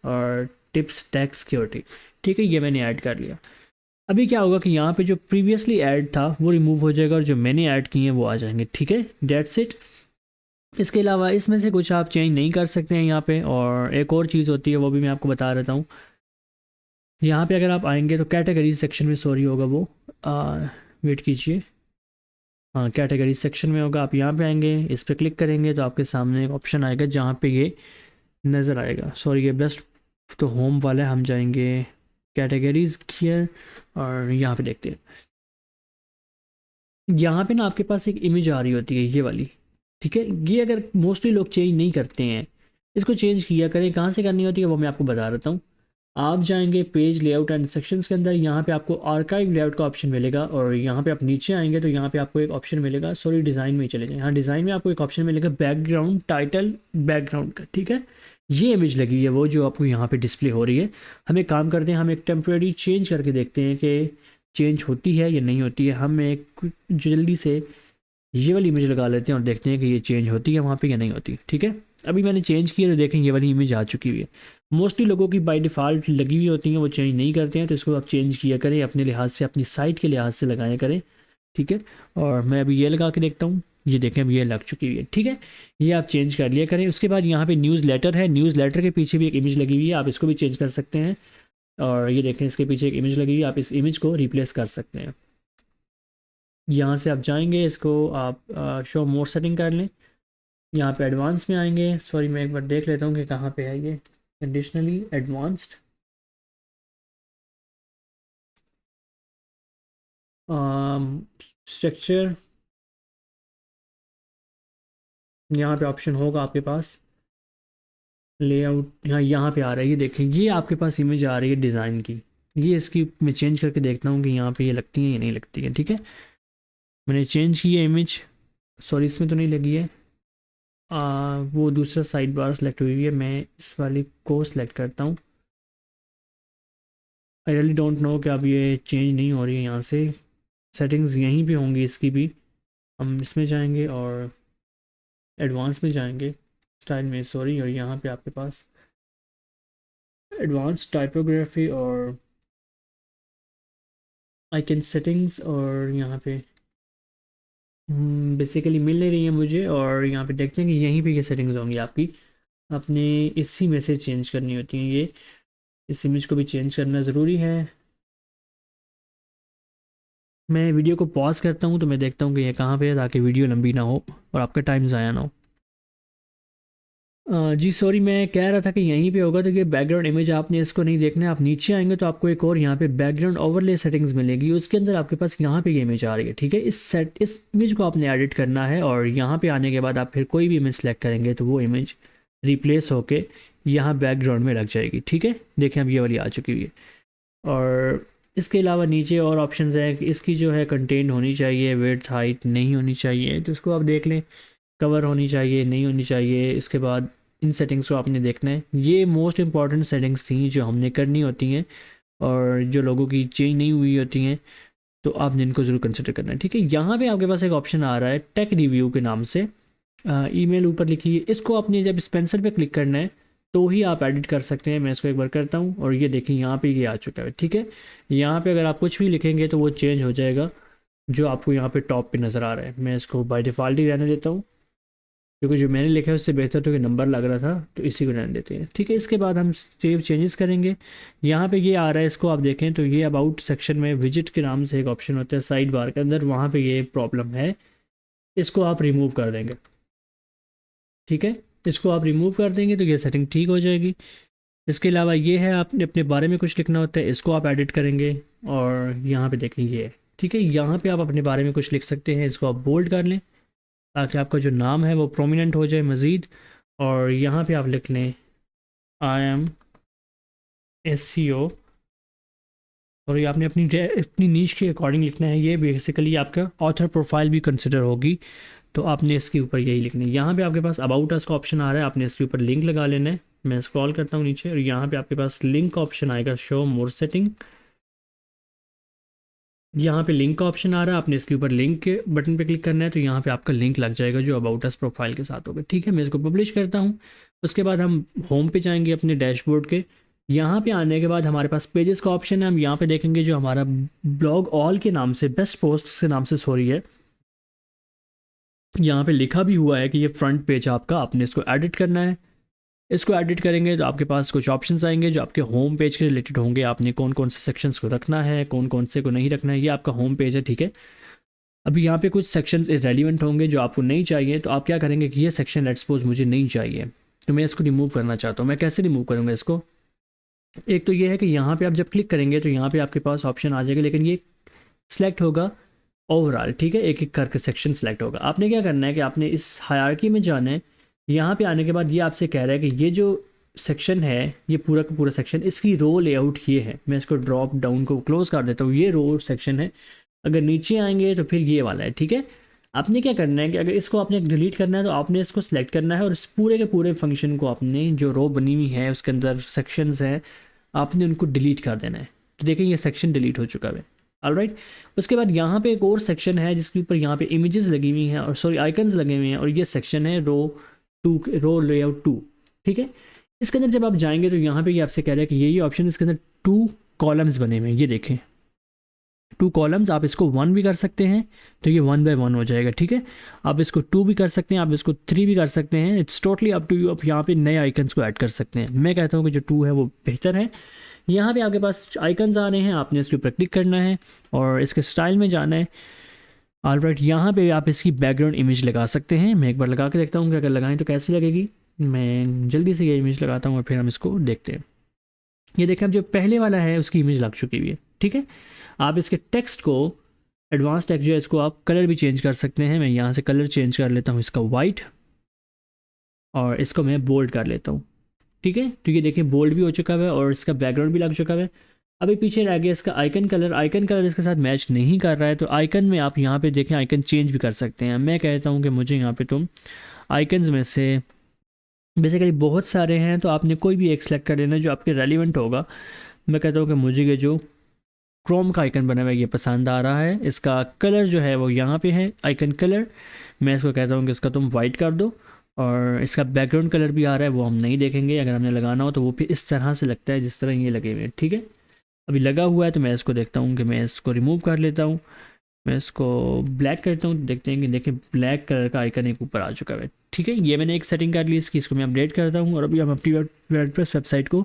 और टिप्स टैक्स सिक्योरिटी, ठीक है। ये मैंने ऐड कर लिया। अभी क्या होगा कि यहाँ पे जो प्रीवियसली ऐड था वो रिमूव हो जाएगा, और जो मैंने ऐड किए हैं वो आ जाएंगे, ठीक है। That's it. इसके अलावा इसमें से कुछ आप चेंज नहीं कर सकते हैं यहाँ पे। और एक और चीज़ होती है वो भी मैं आपको बता देता हूँ। यहाँ पे अगर आप आएंगे तो कैटेगरी सेक्शन में, सॉरी होगा वो, वेट कीजिए, हाँ कैटेगरी सेक्शन में होगा। आप यहाँ पे आएंगे, इस पर क्लिक करेंगे तो आपके सामने एक ऑप्शन आएगा जहाँ पे ये नज़र आएगा, सॉरी ये बेस्ट तो होम वाला है। हम जाएंगे कैटेगरीज हियर, और यहाँ पे देखते हैं। यहाँ पे ना आपके पास एक इमेज आ रही होती है ये वाली, ठीक है। ये अगर मोस्टली लोग चेंज नहीं करते हैं, इसको चेंज किया करें। कहाँ से करनी होती है वो मैं आपको बता देता हूँ। आप जाएंगे पेज लेआउट एंड सेक्शंस के अंदर, यहाँ पे आपको आर्काइव लेआउट का ऑप्शन मिलेगा, और यहाँ पे आप नीचे आएंगे तो यहाँ पे आपको एक ऑप्शन मिलेगा, सॉरी डिज़ाइन में ही चले जाएं, यहाँ डिज़ाइन में आपको एक ऑप्शन मिलेगा बैकग्राउंड टाइटल बैकग्राउंड का, ठीक है। ये इमेज लगी हुई है वो जो आपको यहाँ पे डिस्प्ले हो रही है। हम एक काम करते हैं, हम एक टेम्प्रेरी चेंज करके देखते हैं कि चेंज होती है या नहीं होती है। हम एक जल्दी से ये वाली इमेज लगा लेते हैं और देखते हैं कि ये चेंज होती है वहाँ पे या नहीं होती, ठीक है। अभी मैंने चेंज किया तो देखें ये वाली इमेज आ चुकी हुई है। मोस्टली लोगों की बाय डिफ़ॉल्ट लगी हुई होती हैं, वो चेंज नहीं करते हैं, तो इसको आप चेंज किया करें अपने लिहाज से, अपनी साइट के लिहाज से लगाया करें, ठीक है। और मैं अभी ये लगा के देखता हूँ, ये देखें अभी ये लग चुकी हुई है, ठीक है। ये आप चेंज कर लिया करें। उसके बाद यहाँ पे न्यूज़ लेटर है, न्यूज़ लेटर के पीछे भी एक इमेज लगी हुई है, आप इसको भी चेंज कर सकते हैं। और ये देखें इसके पीछे एक इमेज लगी हुई है, आप इस इमेज को रिप्लेस कर सकते हैं। यहाँ से आप जाएंगे, इसको आप शो मोर सेटिंग कर लें, यहाँ पे एडवांस में आएंगे, सॉरी मैं एक बार देख लेता हूँ कि कहाँ पे है ये, कंडीशनली एडवांस्ड, स्ट्रक्चर, यहाँ पे ऑप्शन होगा आपके पास लेआउट, यहाँ पे आ रहा है, ये देखें ये आपके पास इमेज आ रही है डिज़ाइन की। ये इसकी मैं चेंज करके देखता हूँ कि यहाँ पे ये लगती है या नहीं लगती है, ठीक है। मैंने चेंज की है इमेज, सॉरी इसमें तो नहीं लगी है, वो दूसरा साइड बार सेलेक्ट हुई है, मैं इस वाली को सिलेक्ट करता हूँ। आई रियली डोंट नो कि अब ये चेंज नहीं हो रही है, यहाँ से सेटिंग्स यहीं पे होंगी इसकी भी। हम इसमें जाएंगे और एडवांस में जाएंगे, स्टाइल में सॉरी, और यहाँ पे आपके पास एडवांस टाइपोग्राफी और आइकन सेटिंग्स, और यहाँ पे बेसिकली मिल नहीं रही है मुझे, और यहाँ पे देखते हैं कि यहीं पे ये सेटिंग्स होंगी आपकी, आपने इसी में से चेंज करनी होती हैं ये, इस इमेज को भी चेंज करना ज़रूरी है। मैं वीडियो को पॉज करता हूँ तो मैं देखता हूँ कि ये कहाँ पे है, ताकि वीडियो लंबी ना हो और आपका टाइम ज़ाया ना हो। जी सॉरी, मैं कह रहा था कि यहीं पे होगा, तो ये बैकग्राउंड इमेज आपने इसको नहीं देखना है, आप नीचे आएंगे तो आपको एक और यहाँ पे बैकग्राउंड ओवरले सेटिंग्स मिलेगी, उसके अंदर आपके पास यहाँ पे ये इमेज आ रही है, ठीक है। इस इमेज को आपने एडिट करना है, और यहाँ पे आने के बाद आप फिर कोई भी इमेज सेलेक्ट करेंगे तो वो इमेज रिप्लेस होके यहाँ बैकग्राउंड में लग जाएगी, ठीक है। देखें अब ये वाली आ चुकी हुई है। और इसके अलावा नीचे और ऑप्शंस हैं कि इसकी जो है कंटेंट होनी चाहिए, विड्थ हाइट नहीं होनी चाहिए, तो इसको आप देख लें, कवर होनी चाहिए नहीं होनी चाहिए। इसके बाद इन सेटिंग्स को आपने देखना है, ये मोस्ट इंपॉर्टेंट सेटिंग्स थी जो हमने करनी होती हैं, और जो लोगों की चेंज नहीं हुई होती हैं तो आपने इनको ज़रूर कंसिडर करना है, ठीक है। यहाँ पे आपके पास एक ऑप्शन आ रहा है टेक रिव्यू के नाम से, ईमेल ऊपर लिखी है, इसको आपने जब स्पेंसर पे क्लिक करना है तो ही आप एडिट कर सकते हैं। मैं इसको एक बार करता हूँ, और ये देखिए यहाँ पे ये आ चुका है, ठीक है। यहाँ पे अगर आप कुछ भी लिखेंगे तो वो चेंज हो जाएगा, जो आपको यहाँ पे टॉप पे नज़र आ रहा है। मैं इसको बाय डिफ़ॉल्ट ही रहने देता हूँ, क्योंकि जो मैंने लिखा है उससे बेहतर तो कि नंबर लग रहा था, तो इसी को रहने देते हैं, ठीक है। इसके बाद हम सेव चेंजेस करेंगे। यहाँ पे ये आ रहा है, इसको आप देखें तो ये अबाउट सेक्शन में विजिट के नाम से एक ऑप्शन होता है साइड बार के अंदर, वहाँ पे ये प्रॉब्लम है, इसको आप रिमूव कर देंगे, ठीक है। इसको आप रिमूव कर देंगे तो ये सेटिंग ठीक हो जाएगी। इसके अलावा ये है, आपने अपने बारे में कुछ लिखना होता है, इसको आप एडिट करेंगे, और यहाँ पे देखें ये है, ठीक है। यहाँ पे आप अपने बारे में कुछ लिख सकते हैं, इसको आप बोल्ड कर लें ताकि आपका जो नाम है वो प्रोमिनेंट हो जाए मज़ीद। और यहाँ पे आप लिख लें आई एम SEO, और ये आपने अपनी नीश के अकॉर्डिंग लिखना है। ये बेसिकली आपका ऑथर प्रोफाइल भी कंसिडर होगी, तो आपने इसके ऊपर यही लिखना है। यहाँ पे आपके पास अबाउट अस का ऑप्शन आ रहा है, आपने इसके ऊपर लिंक लगा लेना है। मैं स्क्रॉल करता हूँ नीचे, और यहाँ पे आपके पास लिंक का ऑप्शन आएगा, शो मोर सेटिंग, यहाँ पे लिंक का ऑप्शन आ रहा है, आपने इसके ऊपर लिंक के बटन पे क्लिक करना है, तो यहाँ पे आपका लिंक लग जाएगा जो अबाउट अस प्रोफाइल के साथ होगा, ठीक है। मैं इसको पब्लिश करता हूँ। उसके बाद हम होम पे जाएंगे अपने डैशबोर्ड के, यहाँ पे आने के बाद हमारे पास पेजेस का ऑप्शन है, हम यहाँ पे देखेंगे जो हमारा ब्लॉग ऑल के नाम से, बेस्ट पोस्ट के नाम से सॉरी है, यहाँ पे लिखा भी हुआ है कि ये फ्रंट पेज आपका, आपने इसको एडिट करना है। इसको एडिट करेंगे तो आपके पास कुछ ऑप्शंस आएंगे जो आपके होम पेज के रिलेटेड होंगे, आपने कौन कौन से सेक्शंस को रखना है, कौन कौन से को नहीं रखना है। ये आपका होम पेज है, ठीक है। अभी यहाँ पे कुछ सेक्शंस इरेलीवेंट होंगे जो आपको नहीं चाहिए, तो आप क्या करेंगे कि ये सेक्शन लेट्स सपोज मुझे नहीं चाहिए, तो मैं इसको रिमूव करना चाहता हूँ। मैं कैसे रिमूव करूँगा इसको? एक तो ये है कि यहाँ पे आप जब क्लिक करेंगे तो यहाँ पे आपके पास ऑप्शन आ जाएगा, लेकिन ये सिलेक्ट होगा ओवरऑल, ठीक है, एक एक करके सेक्शन सेलेक्ट होगा। आपने क्या करना है कि आपने इस हायरार्की में जाना है। यहाँ पे आने के बाद ये आपसे कह रहा है कि ये जो सेक्शन है, ये पूरा का पूरा सेक्शन, इसकी रो लेआउट ये है। मैं इसको ड्रॉप डाउन को क्लोज कर देता हूँ, ये रो सेक्शन है। अगर नीचे आएंगे तो फिर ये वाला है, ठीक है। आपने क्या करना है कि अगर इसको आपने डिलीट करना है तो आपने इसको सेलेक्ट करना है, और इस पूरे के पूरे फंक्शन को आपने, जो रो बनी हुई है उसके अंदर सेक्शंस हैं, आपने उनको डिलीट कर देना है। तो देखिए ये सेक्शन डिलीट हो चुका है, ऑलराइट। उसके बाद यहाँ पे एक और सेक्शन है जिसके ऊपर यहाँ पे इमेजेस लगी हुई हैं, और सॉरी आइकन्स लगे हुए हैं, और ये सेक्शन है रो लेआउट 2, ठीक है। इसके अंदर जब आप जाएंगे तो यहाँ पे ये आपसे कह रहा है कि ये ऑप्शन, इसके अंदर 2 कॉलम्स बने हुए हैं, ये देखें 2 कॉलम्स। आप इसको 1 भी कर सकते हैं तो ये 1 बाय 1 हो जाएगा, ठीक है। आप इसको 2 भी कर सकते हैं, आप इसको 3 भी कर सकते हैं, it's totally up to you. आप यहाँ पे नए आइकन्स को ऐड कर सकते हैं। मैं कहता हूँ कि जो 2 है वो बेहतर है। यहाँ पे आपके पास आइकन्स आ रहे हैं, आपने इसके ऊपर क्लिक करना है और इसके स्टाइल में जाना है, ऑलराइट। यहाँ पे आप इसकी बैकग्राउंड इमेज लगा सकते हैं। मैं एक बार लगा के देखता हूँ कि अगर लगाएं तो कैसी लगेगी। मैं जल्दी से ये इमेज लगाता हूँ और फिर हम इसको देखते हैं। ये देखें, अब जो पहले वाला है उसकी इमेज लग चुकी हुई है, ठीक है। आप इसके टेक्स्ट को, एडवांस टेक्स्ट जो है, इसको आप कलर भी चेंज कर सकते हैं। मैं यहाँ से कलर चेंज कर लेता हूँ इसका वाइट, और इसको मैं बोल्ड कर लेता हूँ, ठीक है। तो ये देखिए बोल्ड भी हो चुका है और इसका बैकग्राउंड भी लग चुका है। अभी पीछे रह गया इसका आइकन कलर। आइकन कलर इसके साथ मैच नहीं कर रहा है, तो आइकन में आप यहाँ पे देखें आइकन चेंज भी कर सकते हैं। मैं कहता हूँ कि मुझे यहाँ पे तुम आइकन्स में से, बेसिकली बहुत सारे हैं, तो आपने कोई भी एक सेलेक्ट कर लेना जो आपके रेलिवेंट होगा। मैं कहता हूँ कि मुझे ये जो क्रोम का आइकन बना हुआ है ये पसंद आ रहा है। इसका कलर जो है वो यहाँ पे है, आइकन कलर। मैं इसको कहता हूँ कि इसका तुम वाइट कर दो, और इसका बैकग्राउंड कलर भी आ रहा है, वो हम नहीं देखेंगे। अगर हमने लगाना हो तो वो फिर इस तरह से लगता है जिस तरह ये लगे हुए हैं, ठीक है। अभी लगा हुआ है तो मैं इसको देखता हूँ कि मैं इसको रिमूव कर लेता हूँ। मैं इसको ब्लैक करता हूँ, देखते हैं कि देखिए ब्लैक कलर का आइकन एक ऊपर आ चुका है, ठीक है। ये मैंने एक सेटिंग कर ली इसकी, इसको मैं अपडेट करता हूँ। और अभी हम अपनी वर्डप्रेस वेबसाइट को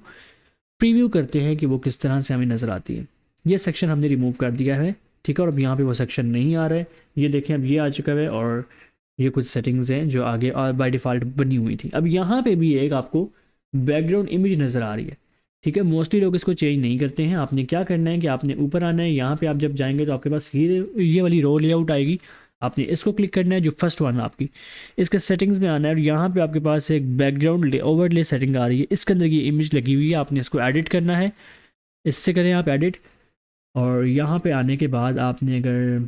प्रीव्यू करते हैं कि वो किस तरह से हमें नज़र आती है। ये सेक्शन हमने रिमूव कर दिया है, ठीक है। और अब यहाँ पे वो सेक्शन नहीं आ रहा है, ये देखें अब ये आ चुका है। और ये कुछ सेटिंग्स हैं जो आगे और बाय डिफ़ॉल्ट बनी हुई थी। अब यहाँ पे भी एक आपको बैकग्राउंड इमेज नज़र आ रही है, ठीक है। मोस्टली लोग इसको चेंज नहीं करते हैं। आपने क्या करना है कि आपने ऊपर आना है, यहाँ पे आप जब जाएंगे तो आपके पास ये वाली रो लेआउट आएगी। आपने इसको क्लिक करना है, जो फर्स्ट वन आपकी, इसके सेटिंग्स में आना है। और यहाँ पे आपके पास एक बैकग्राउंड ओवरले सेटिंग आ रही है, इसके अंदर ये इमेज लगी हुई है, आपने इसको एडिट करना है। इससे करें आप एडिट। और यहाँ पे आने के बाद आपने अगर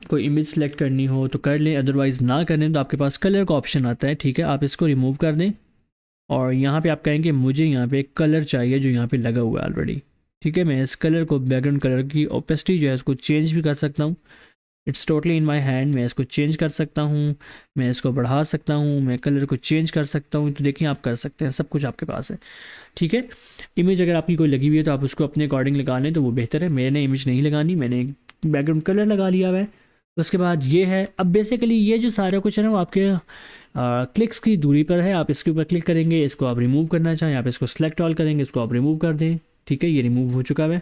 कोई इमेज सेलेक्ट करनी हो तो कर लें, अदरवाइज़ ना करें तो आपके पास कलर का ऑप्शन आता है, ठीक है। आप इसको रिमूव कर दें और यहाँ पे आप कहेंगे मुझे यहाँ पे एक कलर चाहिए जो यहाँ पे लगा हुआ है ऑलरेडी, ठीक है। मैं इस कलर को, बैकग्राउंड कलर की ओपेसिटी जो है उसको चेंज भी कर सकता हूँ। It's totally in my hand, मैं इसको चेंज कर सकता हूँ, मैं इसको बढ़ा सकता हूँ, मैं कलर को चेंज कर सकता हूँ। तो देखिए आप कर सकते हैं, सब कुछ आपके पास है, ठीक है। इमेज अगर आपकी कोई लगी हुई है तो आप उसको अपने अकॉर्डिंग लगा लें तो वो बेहतर है। मैंने इमेज नहीं लगानी, मैंने बैकग्राउंड कलर लगा लिया हुआ है। उसके बाद ये है, अब बेसिकली ये जो सारा कुछ है ना वो आपके क्लिक्स की दूरी पर है। आप इसके ऊपर क्लिक करेंगे, इसको आप रिमूव करना चाहें आप इसको सेलेक्ट ऑल करेंगे, इसको आप रिमूव कर दें, ठीक है। ये रिमूव हो चुका है।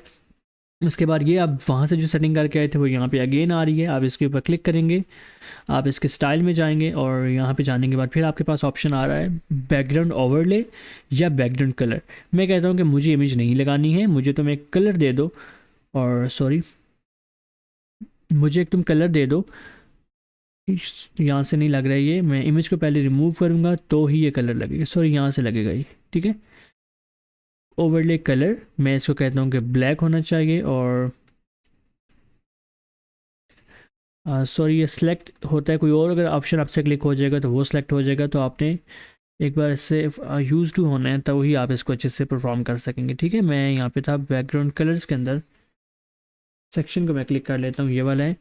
उसके बाद ये आप वहाँ से जो सेटिंग करके आए थे वो यहाँ पे अगेन आ रही है। आप इसके ऊपर क्लिक करेंगे, आप इसके स्टाइल में जाएंगे और यहाँ पे जाने के बाद फिर आपके पास ऑप्शन आ रहा है बैकग्राउंड ओवरले या बैकग्राउंड कलर। मैं कहता हूँ कि मुझे इमेज नहीं लगानी है, मुझे तुम एक कलर दे दो। और सॉरी, मुझे एक तुम कलर दे दो। यहाँ से नहीं लग रहा है ये, मैं इमेज को पहले रिमूव करूँगा तो ही ये कलर लगेगा। सॉरी, यहाँ से लगेगा ये, ठीक है। ओवरले कलर, मैं इसको कहता हूँ कि ब्लैक होना चाहिए। और सॉरी, ये सिलेक्ट होता है कोई और, अगर ऑप्शन आपसे क्लिक हो जाएगा तो वो सिलेक्ट हो जाएगा। तो आपने एक बार इससे यूज़ टू होना है तो ही आप इसको अच्छे से परफॉर्म कर सकेंगे, ठीक है। मैं यहाँ पे था बैकग्राउंड कलर्स के अंदर, सेक्शन को मैं क्लिक कर लेता हूँ, ये वाला है।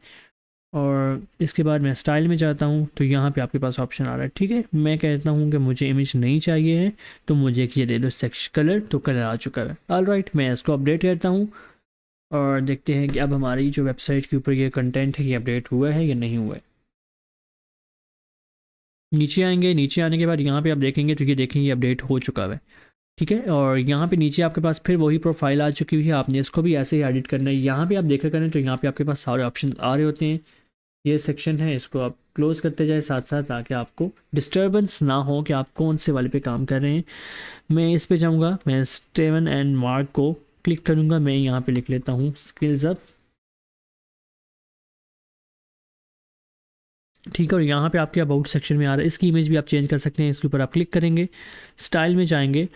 और इसके बाद मैं स्टाइल में जाता हूँ तो यहाँ पे आपके पास ऑप्शन आ रहा है, ठीक है। मैं कहता हूँ कि मुझे इमेज नहीं चाहिए है तो मुझे एक ये दे दो सेक्शन कलर, तो कलर आ चुका है। ऑल राइट, मैं इसको अपडेट करता हूँ और देखते हैं कि अब हमारी जो वेबसाइट के ऊपर ये कंटेंट है ये अपडेट हुआ है या नहीं हुआ है। नीचे आएंगे, नीचे आने के बाद यहाँ पे आप देखेंगे तो ये देखेंगे अपडेट हो चुका है, ठीक है। और यहाँ पे नीचे आपके पास फिर वही प्रोफाइल आ चुकी हुई है, आपने इसको भी ऐसे ही एडिट करना है। यहाँ पे आप देखा करें तो यहाँ पे आपके पास सारे ऑप्शन आ रहे होते हैं। ये सेक्शन है, इसको आप क्लोज करते जाए साथ साथ, ताकि आपको डिस्टर्बेंस ना हो कि आप कौन से वाले पे काम कर रहे हैं। मैं इस पे जाऊँगा, मैं स्टीवन एंड मार्क को क्लिक करूँगा, मैं यहाँ पे लिख लेता हूँ स्किल्स अप, ठीक है। और यहाँ पे आपके अबाउट सेक्शन में आ रहा है, इसकी इमेज भी आप चेंज कर सकते हैं। इसके ऊपर आप क्लिक करेंगे, स्टाइल में जाएंगे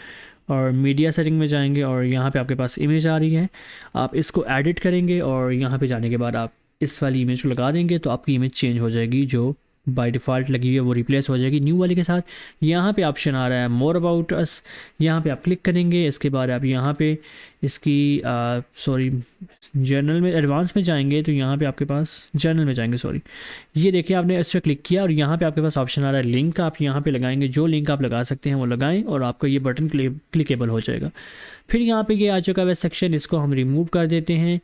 और मीडिया सेटिंग में जाएंगे और यहाँ पे आपके पास इमेज आ रही है। आप इसको एडिट करेंगे और यहाँ पे जाने के बाद आप इस वाली इमेज को लगा देंगे तो आपकी इमेज चेंज हो जाएगी, जो बाय डिफ़ॉल्ट लगी हुई है वो रिप्लेस हो जाएगी न्यू वाले के साथ। यहाँ पे ऑप्शन आ रहा है मोर अबाउट अस, यहाँ पे आप क्लिक करेंगे। इसके बाद आप यहाँ पे इसकी सॉरी जर्नल में, एडवांस में जाएंगे तो यहाँ पे आपके पास जर्नल में जाएंगे, सॉरी, ये देखिए आपने इस पर क्लिक किया और यहाँ पे आपके पास ऑप्शन आ रहा है लिंक। आप यहाँ पे लगाएंगे, जो लिंक आप लगा सकते हैं वो लगाएं और आपका ये बटन क्लिकेबल हो जाएगा। फिर यहाँ पे ये आ चुका है सेक्शन, इसको हम रिमूव कर देते हैं,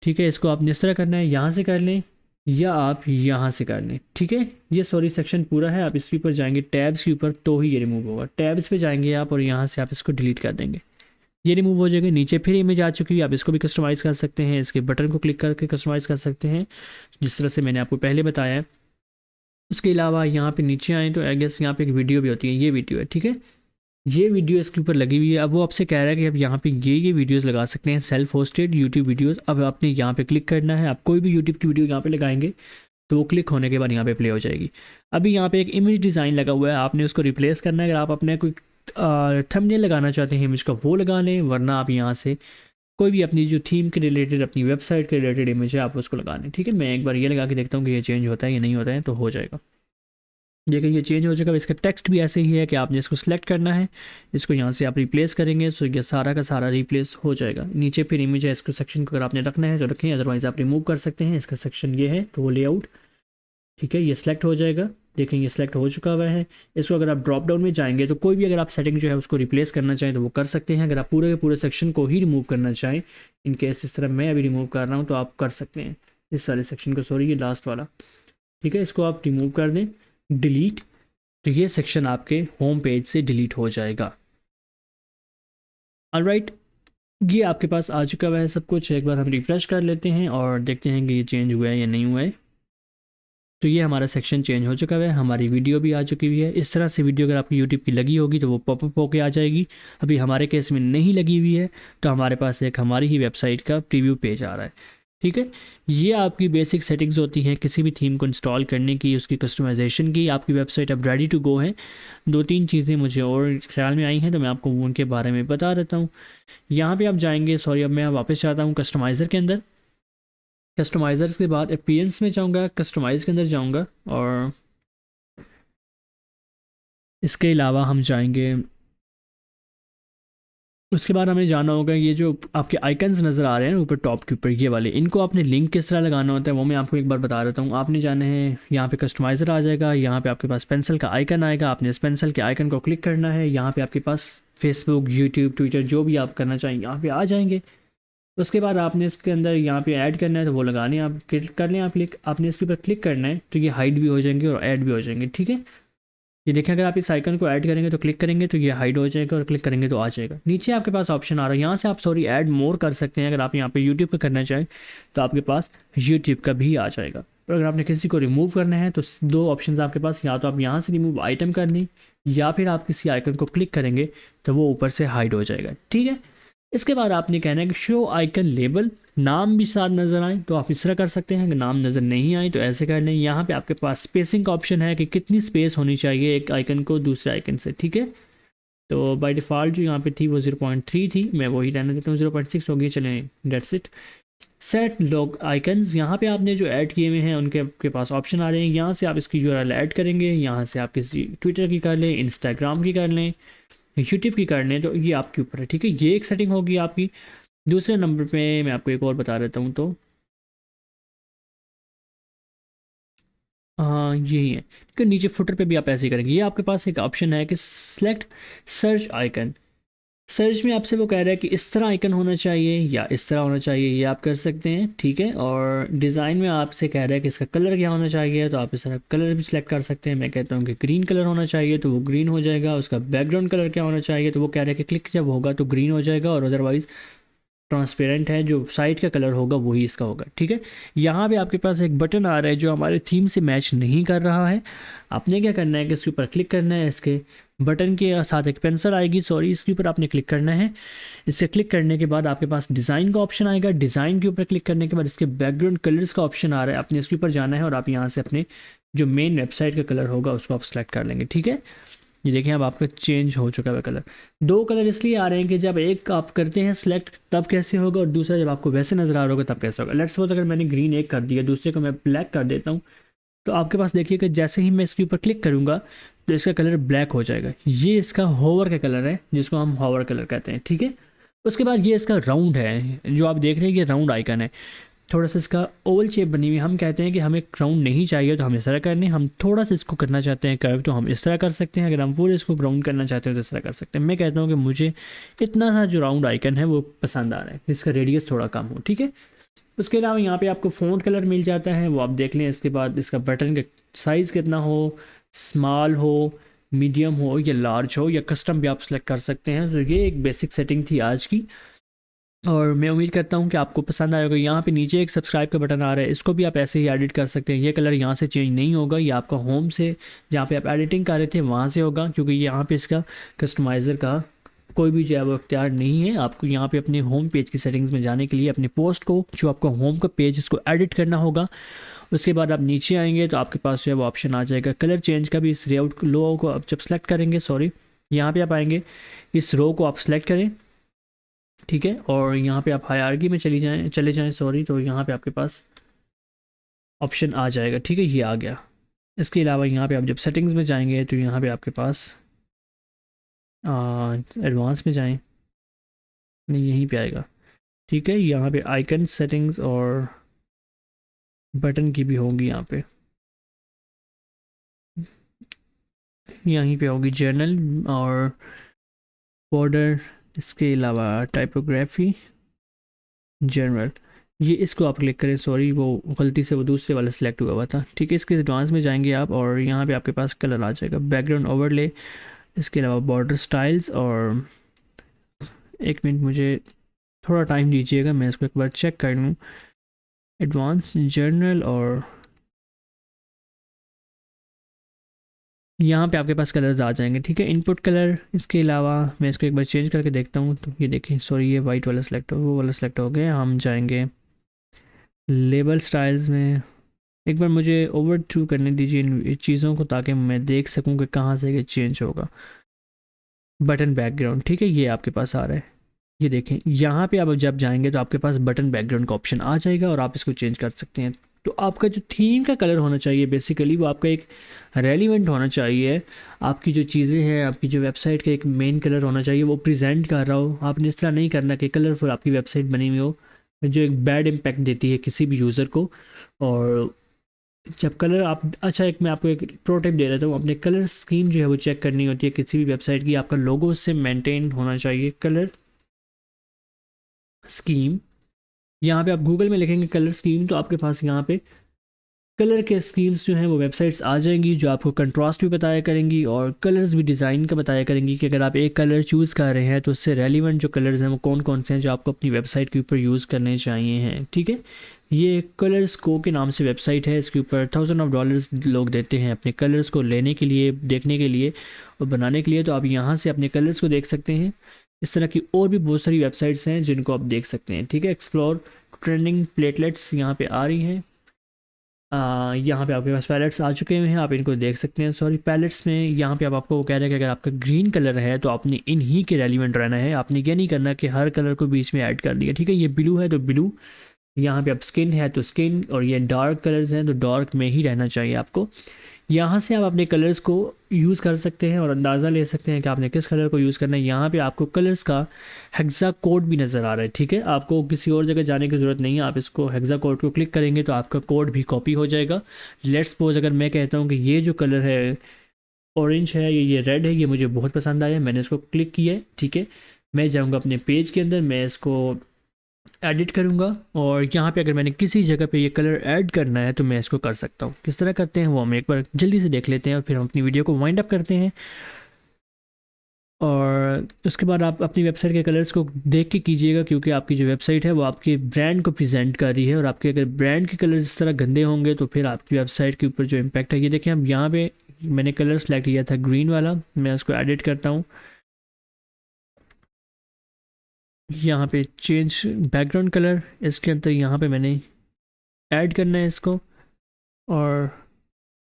ठीक है। इसको आपने इस तरह करना है, यहाँ से कर लें या आप यहाँ से कर लें, ठीक है। ये सॉरी सेक्शन पूरा है, आप इसके ऊपर जाएंगे टैब्स के ऊपर तो ही ये रिमूव होगा। टैब्स पे जाएंगे आप और यहाँ से आप इसको डिलीट कर देंगे, ये रिमूव हो जाएगा। नीचे फिर इमेज आ चुकी है, आप इसको भी कस्टमाइज़ कर सकते हैं, इसके बटन को क्लिक करके कस्टमाइज़ कर सकते हैं जिस तरह से मैंने आपको पहले बताया है। उसके अलावा यहाँ पे नीचे आएँ तो आई गेस यहाँ पे एक वीडियो भी होती है, ये वीडियो है, ठीक है। ये वीडियो इसके ऊपर लगी हुई है। अब वो आपसे कह रहा है कि आप यहाँ पे ये वीडियोस लगा सकते हैं, सेल्फ होस्टेड यूट्यूब वीडियोस। अब आपने यहाँ पे क्लिक करना है, आप कोई भी यूट्यूब की वीडियो यहाँ पे लगाएंगे तो वो क्लिक होने के बाद यहाँ पे प्ले हो जाएगी। अभी यहाँ पे एक इमेज डिज़ाइन लगा हुआ है, आपने उसको रिप्लेस करना है। अगर आप अपने कोई थंबनेल लगाना चाहते हैं इमेज का, वो लगा लें, वरना आप यहाँ से कोई भी अपनी जो थीम के रिलेटेड, अपनी वेबसाइट के रिलेटेड इमेज है आप उसको लगा लें, ठीक है। मैं एक बार ये लगा के देखता हूँ कि ये चेंज होता है या नहीं होता है, तो हो जाएगा। देखिए ये चेंज हो जाएगा। इसका टेक्स्ट भी ऐसे ही है कि आपने इसको सेलेक्ट करना है, इसको यहाँ से आप रिप्लेस करेंगे तो ये सारा का सारा रिप्लेस हो जाएगा। नीचे फिर इमेज है, इसको सेक्शन को अगर आपने रखना है तो रखें, अदरवाइज़ आप रिमूव कर सकते हैं। इसका सेक्शन ये है तो वो लेआउट, ठीक है, ये सिलेक्ट हो जाएगा। देखेंगे सिलेक्ट हो चुका हुआ है। इसको अगर आप ड्रॉप डाउन में जाएंगे तो कोई भी अगर आप सेटिंग जो है उसको रिप्लेस करना चाहें तो वो कर सकते हैं। अगर आप पूरे के पूरे सेक्शन को ही रिमूव करना चाहें, इन केस इस तरह मैं अभी रिमूव कर रहा हूँ, तो आप कर सकते हैं इस सारे सेक्शन को, सॉरी ये लास्ट वाला, ठीक है। इसको आप रिमूव कर दें, डिलीट, तो ये सेक्शन आपके होम पेज से डिलीट हो जाएगा। ऑलराइट, ये आपके पास आ चुका हुआ है सब कुछ। एक बार हम रिफ़्रेश कर लेते हैं और देखते हैं कि ये चेंज हुआ है या नहीं हुआ है। तो ये हमारा सेक्शन चेंज हो चुका है, हमारी वीडियो भी आ चुकी हुई है। इस तरह से वीडियो अगर आपकी यूट्यूब की लगी होगी तो वो पॉपअप होके आ जाएगी। अभी हमारे केस में नहीं लगी हुई है, तो हमारे पास एक हमारी ही वेबसाइट का प्रीव्यू पेज आ रहा है, ठीक है। ये आपकी बेसिक सेटिंग्स होती हैं किसी भी थीम को इंस्टॉल करने की, उसकी कस्टमाइजेशन की। आपकी वेबसाइट अब रेडी टू गो है। 2-3 चीज़ें मुझे और ख्याल में आई हैं, तो मैं आपको उनके बारे में बता देता हूँ। यहाँ पे आप जाएंगे, सॉरी अब मैं वापस जाता हूँ कस्टमाइज़र के अंदर। कस्टमाइज़र्स के बाद अपीयरेंस में जाऊँगा, कस्टमाइज़ के अंदर जाऊँगा, और इसके अलावा हम जाएंगे, उसके बाद हमें जाना होगा ये जो आपके आइकन्स नज़र आ रहे हैं ऊपर टॉप के ऊपर, ये वाले, इनको आपने लिंक किस तरह लगाना होता है वो मैं आपको एक बार बता देता हूँ। आपने जाना है, यहाँ पे कस्टमाइज़र आ जाएगा, यहाँ पे आपके पास पेंसिल का आइकन आएगा, आपने इस पेंसिल के आइकन को क्लिक करना है। यहाँ पे आपके पास फेसबुक, यूट्यूब, ट्विटर जो भी आप करना चाहें यहाँ पे आ जाएंगे। उसके बाद आपने इसके अंदर यहाँ पे ऐड करना है, तो वो लगाने आप क्लिक कर लें, आप क्लिक, आपने इसके ऊपर क्लिक करना है, तो ये हाइड भी हो जाएंगे और ऐड भी हो जाएंगे, ठीक है। ये देखें, अगर आप इस आइकन को ऐड करेंगे तो क्लिक करेंगे तो ये हाइड हो जाएगा, और क्लिक करेंगे तो आ जाएगा। नीचे आपके पास ऑप्शन आ रहा है, यहाँ से आप सॉरी ऐड मोर कर सकते हैं। अगर आप यहाँ पे यूट्यूब का करना चाहें तो आपके पास यूट्यूब का भी आ जाएगा। और अगर आपने किसी को रिमूव करना है तो 2 ऑप्शन आपके पास, या तो आप यहाँ से रिमूव आइटम कर लें, या फिर आप किसी आइकन को क्लिक करेंगे तो वो ऊपर से हाइड हो जाएगा, ठीक है। इसके बाद आपने कहना है कि शो आइकन लेबल, नाम भी साथ नज़र आए तो आप इस तरह कर सकते हैं। अगर नाम नज़र नहीं आए तो ऐसे कर लें। यहाँ पे आपके पास स्पेसिंग का ऑप्शन है कि कितनी स्पेस होनी चाहिए एक आइकन को दूसरे आइकन से, ठीक है। तो बाय डिफ़ॉल्ट जो यहाँ पे थी वो 0.3 थी, मैं वही रहने देता हूँ, 0.6 हो गई, चलें that's it. Set log icons, यहाँ पे आपने जो ऐड किए हुए हैं उनके आपके पास ऑप्शन आ रहे हैं। यहाँ से आप इसकी यूआरएल ऐड करेंगे, यहाँ से आप किसी ट्विटर की कर लें, इंस्टाग्राम की कर लें, यूट्यूब की कर लें, तो ये आपके ऊपर है, ठीक है। ये एक सेटिंग होगी आपकी। दूसरे नंबर पे मैं आपको एक और बता देता हूँ, तो हाँ यही है, ठीक है। नीचे फुटर पे भी आप ऐसे ही करेंगे। ये आपके पास एक ऑप्शन है कि सेलेक्ट सर्च आइकन। सर्च में आपसे वो कह रहा है कि इस तरह आइकन होना चाहिए या इस तरह होना चाहिए, ये आप कर सकते हैं, ठीक है। और डिज़ाइन में आपसे कह रहा है कि इसका कलर क्या होना चाहिए, तो आप इस तरह कलर भी सिलेक्ट कर सकते हैं। मैं कहता हूँ कि ग्रीन कलर होना चाहिए तो वो ग्रीन हो जाएगा। उसका बैकग्राउंड कलर क्या होना चाहिए, तो वो कह रहा है कि क्लिक जब होगा तो ग्रीन हो जाएगा, और अदरवाइज़ ट्रांसपेरेंट है, जो साइट का कलर होगा वही इसका होगा, ठीक है। यहाँ पे आपके पास एक बटन आ रहा है जो हमारे थीम से मैच नहीं कर रहा है। आपने क्या करना है कि इसके ऊपर क्लिक करना है, इसके बटन के साथ एक पेंसिल आएगी, सॉरी इसके ऊपर आपने क्लिक करना है। इससे क्लिक करने के बाद आपके पास डिज़ाइन का ऑप्शन आएगा। डिज़ाइन के ऊपर क्लिक करने के बाद इसके बैकग्राउंड कलर्स का ऑप्शन आ रहा है, आपने इसके ऊपर जाना है और आप यहाँ से अपने जो मेन वेबसाइट का कलर होगा उसको आप सेलेक्ट कर लेंगे, ठीक है। ये देखें अब आपका चेंज हो चुका है कलर। 2 कलर इसलिए आ रहे हैं कि जब एक आप करते हैं सिलेक्ट तब कैसे होगा, और दूसरा जब आपको वैसे नज़र आ रहा होगा तब कैसे होगा। लेट्स सपोज अगर मैंने ग्रीन एक कर दिया, दूसरे को मैं ब्लैक कर देता हूँ, तो आपके पास देखिए कि जैसे ही मैं इसके ऊपर क्लिक करूँगा तो इसका कलर ब्लैक हो जाएगा। ये इसका होवर का कलर है जिसको हम होवर कलर कहते हैं, ठीक है। उसके बाद ये इसका राउंड है, जो आप देख रहे हैं ये राउंड आइकन है। थोड़ा सा इसका ओवल शेप बनी हुई, हम कहते हैं कि हमें राउंड नहीं चाहिए तो हम इस तरह कर लें। हम थोड़ा सा इसको करना चाहते हैं कर्व तो हम इस तरह कर सकते हैं। अगर हम पूरे इसको राउंड करना चाहते हैं तो इस तरह कर सकते हैं। मैं कहता हूँ कि मुझे इतना सा जो राउंड आइकन है वो पसंद आ रहा है, इसका रेडियस थोड़ा कम हो, ठीक है। उसके अलावा यहाँ पे आपको फ़ॉन्ट कलर मिल जाता है, वो आप देख लें। इसके बाद इसका बटन का साइज़ कितना हो, स्मॉल हो, मीडियम हो या लार्ज हो या कस्टम भी आप सेलेक्ट कर सकते हैं। तो ये एक बेसिक सेटिंग थी आज की, और मैं उम्मीद करता हूँ कि आपको पसंद आएगा। यहाँ पे नीचे एक सब्सक्राइब का बटन आ रहा है, इसको भी आप ऐसे ही एडिट कर सकते हैं। ये कलर यहाँ से चेंज नहीं होगा, ये आपका होम से जहाँ पे आप एडिटिंग कर रहे थे वहाँ से होगा, क्योंकि यहाँ पे इसका कस्टमाइज़र का कोई भी जो है वो इख्तियार नहीं है। आपको यहाँ पे अपने होम पेज की सेटिंग्स में जाने के लिए अपने पोस्ट को, जो आपका होम का पेज, उसको एडिट करना होगा। उसके बाद आप नीचे आएंगे तो आपके पास जो है वो ऑप्शन आ जाएगा कलर चेंज का भी। इस लेआउट लो को आप जब सेलेक्ट करेंगे, सॉरी यहाँ पे आप आएंगे, इस रो को आप सेलेक्ट करें, ठीक है। और यहाँ पे आप हायरार्की में चले जाएं, सॉरी, तो यहाँ पे आपके पास ऑप्शन आ जाएगा, ठीक है, ये आ गया। इसके अलावा यहाँ पे आप जब सेटिंग्स में जाएंगे तो यहाँ पे आपके पास एडवांस में जाएं, नहीं यहीं पे आएगा, ठीक है। यहाँ पे आइकन सेटिंग्स और बटन की भी होंगी यहाँ पे, यहीं पे होगी जर्नल और बॉर्डर, इसके अलावा टाइपोग्राफी, जनरल। ये इसको आप क्लिक करें, सॉरी वो गलती से वो दूसरे वाला सिलेक्ट हुआ था। ठीक है, इसके एडवांस में जाएंगे आप और यहाँ पे आपके पास कलर आ जाएगा, बैकग्राउंड ओवरले, इसके अलावा बॉर्डर स्टाइल्स। और एक मिनट मुझे थोड़ा टाइम दीजिएगा, मैं इसको एक बार चेक कर लूँ। एडवांस, जर्नल और यहाँ पे आपके पास कलर्स आ जाएंगे। ठीक है, इनपुट कलर, इसके अलावा मैं इसको एक बार चेंज करके देखता हूँ। तो ये देखिए, सॉरी ये वाइट वाला सिलेक्ट हो, वो वाला सिलेक्ट हो गया। हम जाएंगे लेबल स्टाइल्स में। एक बार मुझे ओवर थ्रू करने दीजिए इन चीज़ों को, ताकि मैं देख सकूं कि कहाँ से ये चेंज होगा। बटन बैकग्राउंड, ठीक है, ये आपके पास आ रहा है। ये देखें, यहाँ पे आप जब जाएंगे तो आपके पास बटन बैकग्राउंड का ऑप्शन आ जाएगा और आप इसको चेंज कर सकते हैं। तो आपका जो थीम का कलर होना चाहिए बेसिकली, वो आपका एक रेलिवेंट होना चाहिए। आपकी जो चीज़ें हैं, आपकी जो वेबसाइट का एक मेन कलर होना चाहिए, वो प्रेजेंट कर रहा हो। आपने इस तरह नहीं करना कि कलरफुल आपकी वेबसाइट बनी हुई हो, जो एक बैड इम्पैक्ट देती है किसी भी यूज़र को। और जब कलर आप, अच्छा एक मैं आपको एक प्रो टिप दे देता हूँ, अपने कलर स्कीम जो है वो चेक करनी होती है किसी भी वेबसाइट की। आपका लोगो से मेंटेन होना चाहिए कलर स्कीम। यहाँ पे आप गूगल में लिखेंगे कलर स्कीम, तो आपके पास यहाँ पे कलर के स्कीम्स जो हैं वो वेबसाइट्स आ जाएंगी, जो आपको कंट्रास्ट भी बताया करेंगी और कलर्स भी डिज़ाइन का बताया करेंगी कि अगर आप एक कलर चूज़ कर रहे हैं तो उससे रेलिवेंट जो कलर्स हैं वो कौन कौन से हैं जो आपको अपनी वेबसाइट के ऊपर यूज़ करने चाहिए हैं। ठीक है, ये कलर स्को के नाम से वेबसाइट है। इसके ऊपर $1000 लोग देते हैं अपने कलर्स को लेने के लिए, देखने के लिए और बनाने के लिए। तो आप यहाँ से अपने कलर्स को देख सकते हैं। इस तरह की और भी बहुत सारी वेबसाइट्स हैं जिनको आप देख सकते हैं। ठीक है, एक्सप्लोर ट्रेंडिंग प्लेटलेट्स यहाँ पे आ रही हैं। यहाँ पे आपके पास पैलेट्स आ चुके हुए हैं, आप इनको देख सकते हैं। सॉरी, पैलेट्स में यहाँ पे आप आपको वो कह रहे हैं कि अगर आपका ग्रीन कलर है तो आपने इन्हीं के रेलिवेंट रहना है। आपने ये नहीं करना कि हर कलर को बीच में ऐड कर दिया। ठीक है, ये ब्लू है तो ब्लू, यहाँ पे आप स्किन है तो स्किन, और ये डार्क कलर्स हैं तो डार्क में ही रहना चाहिए आपको। यहाँ से आप अपने कलर्स को यूज़ कर सकते हैं और अंदाज़ा ले सकते हैं कि आपने किस कलर को यूज़ करना है। यहाँ पे आपको कलर्स का हेक्सा कोड भी नज़र आ रहा है। ठीक है, आपको किसी और जगह जाने की ज़रूरत नहीं है। आप इसको हेक्सा कोड को क्लिक करेंगे तो आपका कोड भी कॉपी हो जाएगा। लेट्स सपोज अगर मैं कहता हूँ कि ये जो कलर है ऑरेंज है, ये रेड है, ये मुझे बहुत पसंद आया, मैंने इसको क्लिक किया है। ठीक है, मैं जाऊँगा अपने पेज के अंदर, मैं इसको एडिट करूँगा और यहाँ पे अगर मैंने किसी जगह पे ये कलर ऐड करना है तो मैं इसको कर सकता हूँ। किस तरह करते हैं वो हम एक बार जल्दी से देख लेते हैं और फिर हम अपनी वीडियो को वाइंड अप करते हैं। और उसके बाद आप अपनी वेबसाइट के कलर्स को देख के कीजिएगा, क्योंकि आपकी जो वेबसाइट है वो आपके ब्रांड को प्रेजेंट कर रही है और आपके अगर ब्रांड के कलर्स इस तरह गंदे होंगे तो फिर आपकी वेबसाइट के ऊपर जो इम्पैक्ट है, ये देखें अब यहाँ पे मैंने कलर सेलेक्ट किया था ग्रीन वाला, मैं उसको एडिट करता हूँ। यहाँ पे चेंज बैकग्राउंड कलर, इसके अंदर यहाँ पे मैंने ऐड करना है इसको और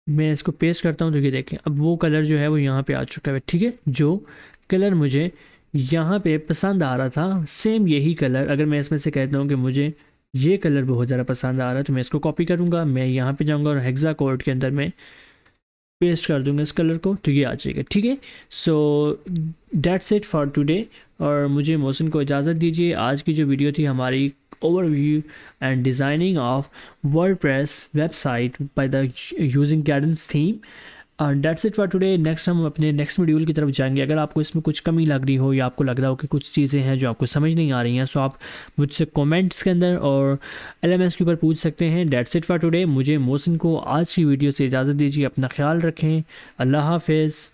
मैं इसको पेस्ट करता हूँ। तो ये देखें, अब वो कलर जो है वो यहाँ पे आ चुका है। ठीक है, जो कलर मुझे यहाँ पे पसंद आ रहा था, सेम यही कलर अगर मैं इसमें से कहता हूँ कि मुझे ये कलर बहुत ज़्यादा पसंद आ रहा है, तो मैं इसको कॉपी करूँगा, मैं यहाँ पे जाऊँगा और हेक्सा कोड के अंदर मैं पेस्ट कर दूँगा इस कलर को, तो ये आ जाएगा। ठीक है, so that's it for today. और मुझे मोहसिन को इजाज़त दीजिए। आज की जो वीडियो थी हमारी overview and designing of WordPress website by the using Cadence theme, और that's it for today. Next हम अपने नेक्स्ट मॉड्यूल की तरफ जाएंगे। अगर आपको इसमें कुछ कमी लग रही हो या आपको लग रहा हो कि कुछ चीज़ें हैं जो आपको समझ नहीं आ रही हैं, सो आप मुझसे कमेंट्स के अंदर और LMS के ऊपर पूछ सकते हैं। That's it for today. मुझे मोहसिन को आज की वीडियो से इजाज़त दीजिए। अपना ख्याल रखें। अल्लाह हाफिज़।